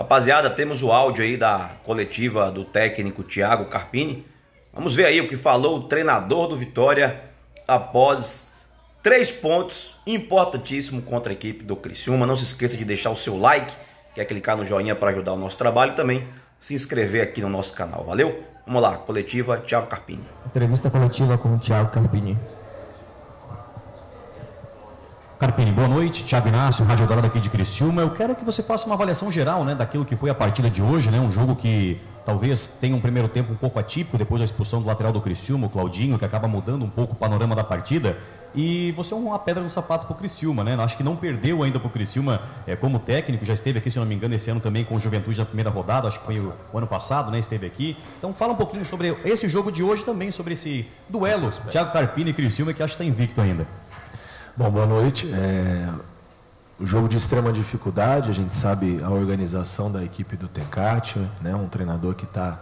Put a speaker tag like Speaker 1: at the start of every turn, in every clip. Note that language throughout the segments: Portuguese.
Speaker 1: Rapaziada, temos o áudio aí da coletiva do técnico Thiago Carpini. Vamos ver aí o que falou o treinador do Vitória após 3 pontos importantíssimos contra a equipe do Criciúma. Não se esqueça de deixar o seu like, quer clicar no joinha para ajudar o nosso trabalho e também se inscrever aqui no nosso canal. Valeu? Vamos lá, coletiva Thiago Carpini.
Speaker 2: Entrevista coletiva com o Thiago Carpini. Carpini, boa noite. Thiago Inácio, Rádio Dourado aqui de Criciúma. Eu quero que você faça uma avaliação geral, né, daquilo que foi a partida de hoje, né, um jogo que talvez tenha um primeiro tempo um pouco atípico, depois da expulsão do lateral do Criciúma, o Claudinho, que acaba mudando um pouco o panorama da partida. E você é uma pedra no sapato para o Criciúma, né? Acho que não perdeu ainda para o Criciúma como técnico, já esteve aqui, se não me engano, esse ano também com o Juventude na primeira rodada, acho que foi o ano passado, né? Esteve aqui. Então fala um pouquinho sobre esse jogo de hoje também, sobre esse duelo, Thiago Carpini e Criciúma, que acho que está invicto ainda.
Speaker 3: Bom, boa noite. O jogo de extrema dificuldade, a gente sabe a organização da equipe do Tecate, né? Um treinador que está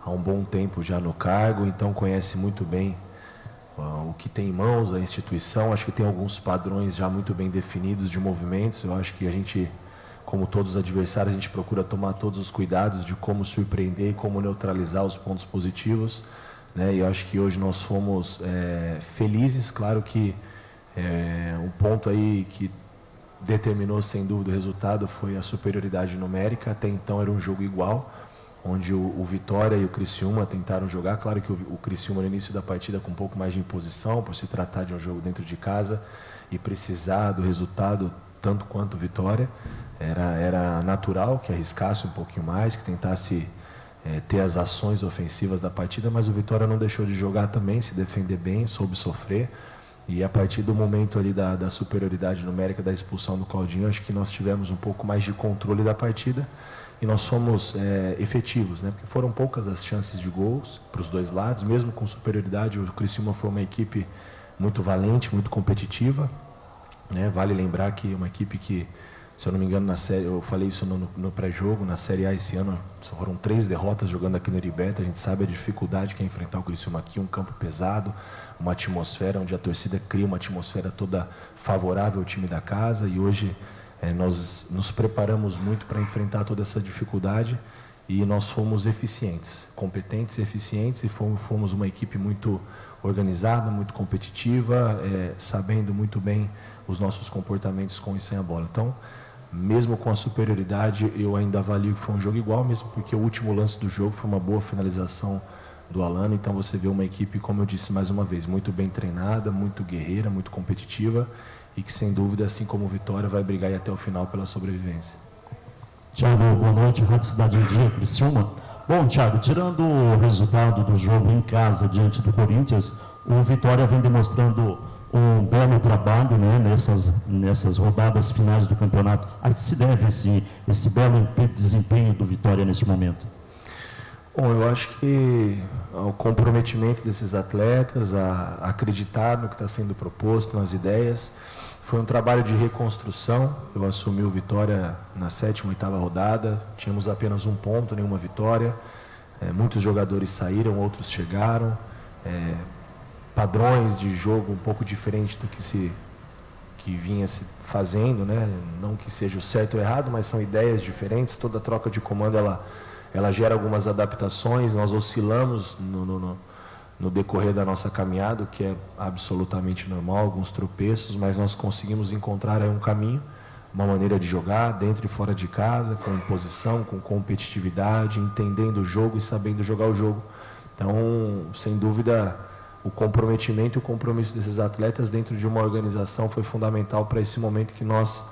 Speaker 3: há um bom tempo já no cargo, então conhece muito bem o que tem em mãos, a instituição. Acho que tem alguns padrões já muito bem definidos de movimentos. Eu acho que a gente, como todos os adversários, a gente procura tomar todos os cuidados de como surpreender e como neutralizar os pontos positivos, né? E eu acho que hoje nós fomos felizes. Claro que um ponto aí que determinou sem dúvida o resultado foi a superioridade numérica. Até então era um jogo igual, onde o Vitória e o Criciúma tentaram jogar. Claro que o Criciúma no início da partida com um pouco mais de imposição, por se tratar de um jogo dentro de casa e precisar do resultado tanto quanto o Vitória. Era natural que arriscasse um pouquinho mais, que tentasse ter as ações ofensivas da partida, mas o Vitória não deixou de jogar também, se defender bem, soube sofrer. E a partir do momento ali da superioridade numérica, da expulsão do Claudinho, acho que nós tivemos um pouco mais de controle da partida e nós fomos efetivos, né? Porque foram poucas as chances de gols para os dois lados. Mesmo com superioridade, o Criciúma foi uma equipe muito valente, muito competitiva, né? Vale lembrar que uma equipe que, se eu não me engano, na série, eu falei isso no pré-jogo, na Série A esse ano, só foram 3 derrotas jogando aqui no Heriberto. A gente sabe a dificuldade que é enfrentar o Criciúma aqui, um campo pesado, uma atmosfera onde a torcida cria uma atmosfera toda favorável ao time da casa. E hoje nós nos preparamos muito para enfrentar toda essa dificuldade e nós fomos eficientes, competentes e eficientes, e fomos uma equipe muito organizada, muito competitiva, sabendo muito bem os nossos comportamentos com e sem a bola. Então, mesmo com a superioridade, eu ainda avalio que foi um jogo igual, mesmo porque o último lance do jogo foi uma boa finalização do Alano. Então você vê uma equipe, como eu disse mais uma vez, muito bem treinada, muito guerreira, muito competitiva e que sem dúvida, assim como o Vitória, vai brigar aí até o final pela sobrevivência.
Speaker 2: Thiago, boa noite, Rádio Cidade em Dia, Criciúma. Bom, Thiago, tirando o resultado do jogo em casa diante do Corinthians, o Vitória vem demonstrando um belo trabalho, né, nessas rodadas finais do campeonato. A que se deve esse belo desempenho do Vitória neste momento?
Speaker 3: Bom, eu acho que o comprometimento desses atletas, a acreditar no que está sendo proposto, nas ideias. Foi um trabalho de reconstrução. Eu assumi o Vitória na 7ª, 8ª rodada. Tínhamos apenas 1 ponto, nenhuma vitória. Muitos jogadores saíram, outros chegaram. Padrões de jogo um pouco diferente do que vinha se fazendo, né? Não que seja o certo ou errado, mas são ideias diferentes. Toda troca de comando ela gera algumas adaptações. Nós oscilamos no decorrer da nossa caminhada, o que é absolutamente normal, alguns tropeços, mas nós conseguimos encontrar aí um caminho, uma maneira de jogar dentro e fora de casa, com imposição, com competitividade, entendendo o jogo e sabendo jogar o jogo. Então, sem dúvida, o comprometimento e o compromisso desses atletas dentro de uma organização foi fundamental para esse momento que nós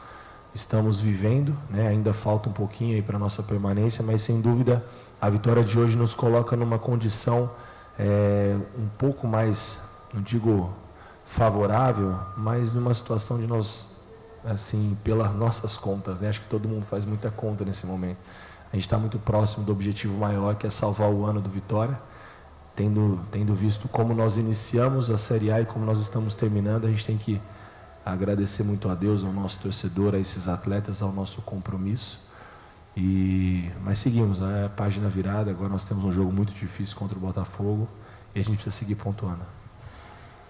Speaker 3: estamos vivendo, né? Ainda falta um pouquinho aí para a nossa permanência, mas sem dúvida a vitória de hoje nos coloca numa condição um pouco mais, não digo favorável, mas numa situação de nós, assim, pelas nossas contas, né? Acho que todo mundo faz muita conta nesse momento. A gente está muito próximo do objetivo maior, que é salvar o ano do Vitória. Tendo visto como nós iniciamos a Série A e como nós estamos terminando, a gente tem que agradecer muito a Deus, ao nosso torcedor, a esses atletas, ao nosso compromisso. Mas seguimos, a página virada. Agora nós temos um jogo muito difícil contra o Botafogo e a gente precisa seguir pontuando.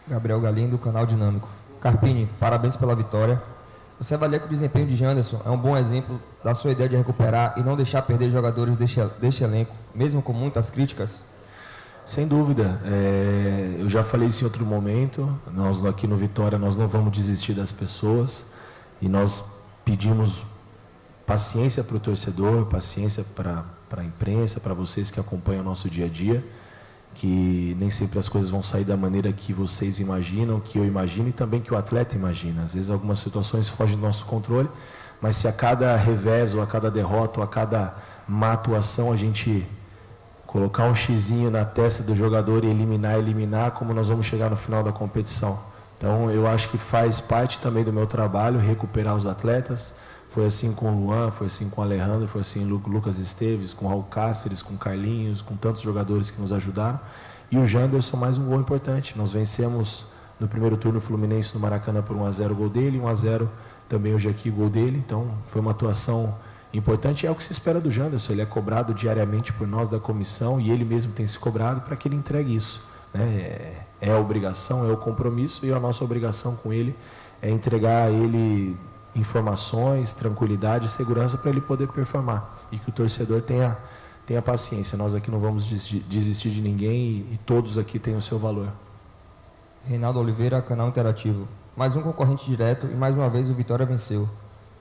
Speaker 4: Gabriel Galindo, Canal Dinâmico. Carpini, parabéns pela vitória. Você avalia que o desempenho de Janderson é um bom exemplo da sua ideia de recuperar e não deixar perder jogadores deste elenco, mesmo com muitas críticas?
Speaker 3: Sem dúvida. Eu já falei isso em outro momento. Nós aqui no Vitória nós não vamos desistir das pessoas e nós pedimos paciência para o torcedor, paciência para a imprensa, para vocês que acompanham o nosso dia a dia, que nem sempre as coisas vão sair da maneira que vocês imaginam, que eu imagino e também que o atleta imagina. Às vezes algumas situações fogem do nosso controle, mas se a cada revés, ou a cada derrota, ou a cada má atuação, a gente colocar um xizinho na testa do jogador e eliminar, como nós vamos chegar no final da competição. Então eu acho que faz parte também do meu trabalho recuperar os atletas. Foi assim com o Luan, foi assim com o Alejandro, foi assim com o Lucas Esteves, com o Raul Cáceres, com o Carlinhos, com tantos jogadores que nos ajudaram. E o Janderson, mais um gol importante. Nós vencemos no primeiro turno o Fluminense no Maracanã por 1-0 o gol dele, 1-0 também hoje aqui o gol dele. Então foi uma atuação importante. É o que se espera do Janderson. Ele é cobrado diariamente por nós da comissão e ele mesmo tem se cobrado para que ele entregue isso, né? É a obrigação, é o compromisso e a nossa obrigação com ele é entregar a ele informações, tranquilidade e segurança para ele poder performar e que o torcedor tenha paciência. Nós aqui não vamos desistir de ninguém e todos aqui têm o seu valor.
Speaker 4: Reinaldo Oliveira, Canal Interativo. Mais um concorrente direto e mais uma vez o Vitória venceu.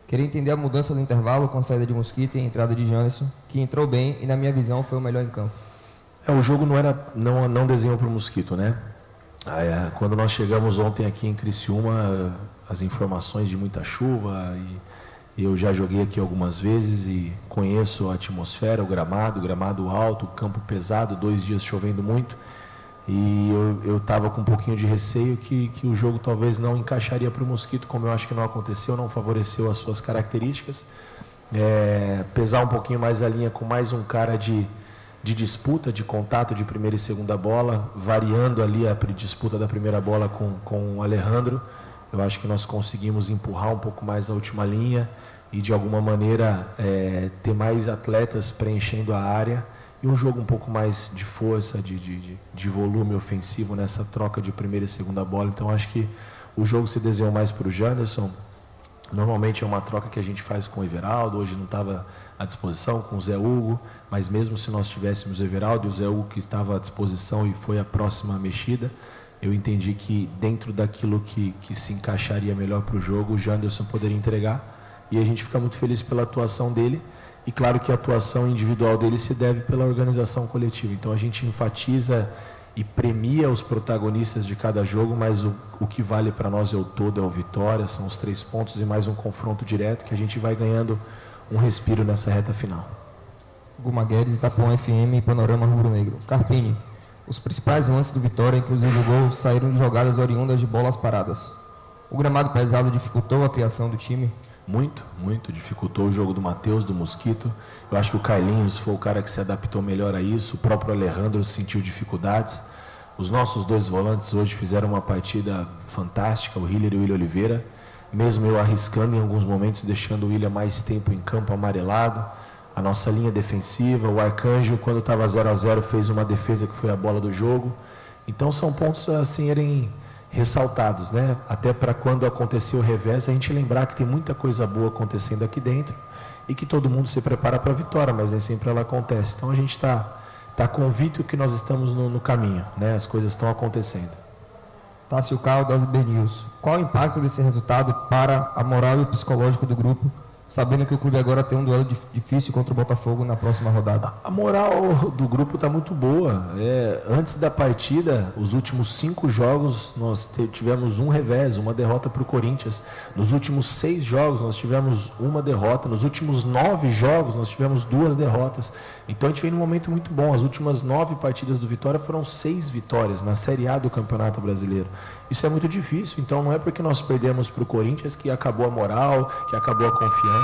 Speaker 4: Queria entender a mudança do intervalo com a saída de Mosquito e a entrada de Janderson, que entrou bem e na minha visão foi o melhor em campo.
Speaker 3: O jogo não desenhou para o Mosquito, né? Quando nós chegamos ontem aqui em Criciúma, as informações de muita chuva, e eu já joguei aqui algumas vezes e conheço a atmosfera, o gramado alto, o campo pesado, 2 dias chovendo muito, e eu estava com um pouquinho de receio que o jogo talvez não encaixaria para o Mosquito, como eu acho que não aconteceu, não favoreceu as suas características. Pesar um pouquinho mais a linha com mais um cara de disputa, de contato de primeira e segunda bola, variando ali a disputa da primeira bola com o Alejandro. Eu acho que nós conseguimos empurrar um pouco mais a última linha e, de alguma maneira, ter mais atletas preenchendo a área e um jogo um pouco mais de força, de volume ofensivo nessa troca de primeira e segunda bola. Então, acho que o jogo se desenhou mais para o Janderson. Normalmente é uma troca que a gente faz com o Everaldo, hoje não estava à disposição com o Zé Hugo, mas mesmo se nós tivéssemos o Everaldo e o Zé Hugo que estava à disposição e foi a próxima mexida, eu entendi que dentro daquilo que se encaixaria melhor para o jogo, o Janderson poderia entregar, e a gente fica muito feliz pela atuação dele, e claro que a atuação individual dele se deve pela organização coletiva. Então a gente enfatiza e premia os protagonistas de cada jogo, mas o que vale para nós é o todo, é o Vitória, são os 3 pontos e mais um confronto direto que a gente vai ganhando um respiro nessa reta final.
Speaker 4: Guma Guedes, Itapuã FM e Panorama Rubro Negro. Carpini, os principais lances do Vitória, inclusive o gol, saíram de jogadas oriundas de bolas paradas. O gramado pesado dificultou a criação do time?
Speaker 3: Muito, muito. Dificultou o jogo do Matheus, do Mosquito. Eu acho que o Carlinhos foi o cara que se adaptou melhor a isso. O próprio Alejandro sentiu dificuldades. Os nossos 2 volantes hoje fizeram uma partida fantástica, o Hiller e o William Oliveira. Mesmo eu arriscando em alguns momentos, deixando o William mais tempo em campo amarelado. A nossa linha defensiva, o Arcanjo, quando estava 0-0, fez uma defesa que foi a bola do jogo. Então são pontos a serem ressaltados, né? Até para quando aconteceu o revés, a gente lembrar que tem muita coisa boa acontecendo aqui dentro e que todo mundo se prepara para a vitória, mas nem sempre ela acontece. Então a gente está convicto que nós estamos no caminho, né? As coisas estão acontecendo.
Speaker 4: Tássio Caldas, BNews. Qual o impacto desse resultado para a moral e o psicológico do grupo, sabendo que o clube agora tem um duelo difícil contra o Botafogo na próxima rodada?
Speaker 3: A moral do grupo está muito boa. Antes da partida, os últimos 5 jogos, nós tivemos um revés, uma derrota para o Corinthians. Nos últimos 6 jogos, nós tivemos uma derrota. Nos últimos 9 jogos, nós tivemos 2 derrotas. Então, a gente vem num momento muito bom. As últimas 9 partidas do Vitória foram 6 vitórias na Série A do Campeonato Brasileiro. Isso é muito difícil. Então, não é porque nós perdemos para o Corinthians que acabou a moral, que acabou a confiança.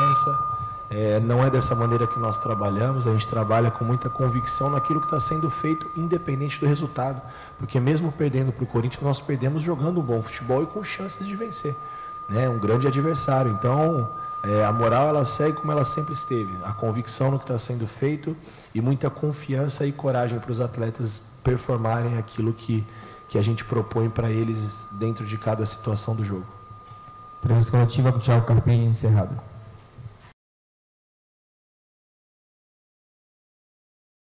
Speaker 3: Não é dessa maneira que nós trabalhamos. A gente trabalha com muita convicção naquilo que está sendo feito, independente do resultado, porque mesmo perdendo para o Corinthians, nós perdemos jogando um bom futebol e com chances de vencer, né? Um grande adversário. Então a moral ela segue como ela sempre esteve, a convicção no que está sendo feito e muita confiança e coragem para os atletas performarem aquilo que a gente propõe para eles dentro de cada situação do jogo.
Speaker 4: Entrevista coletiva com o Thiago Carpini encerrada.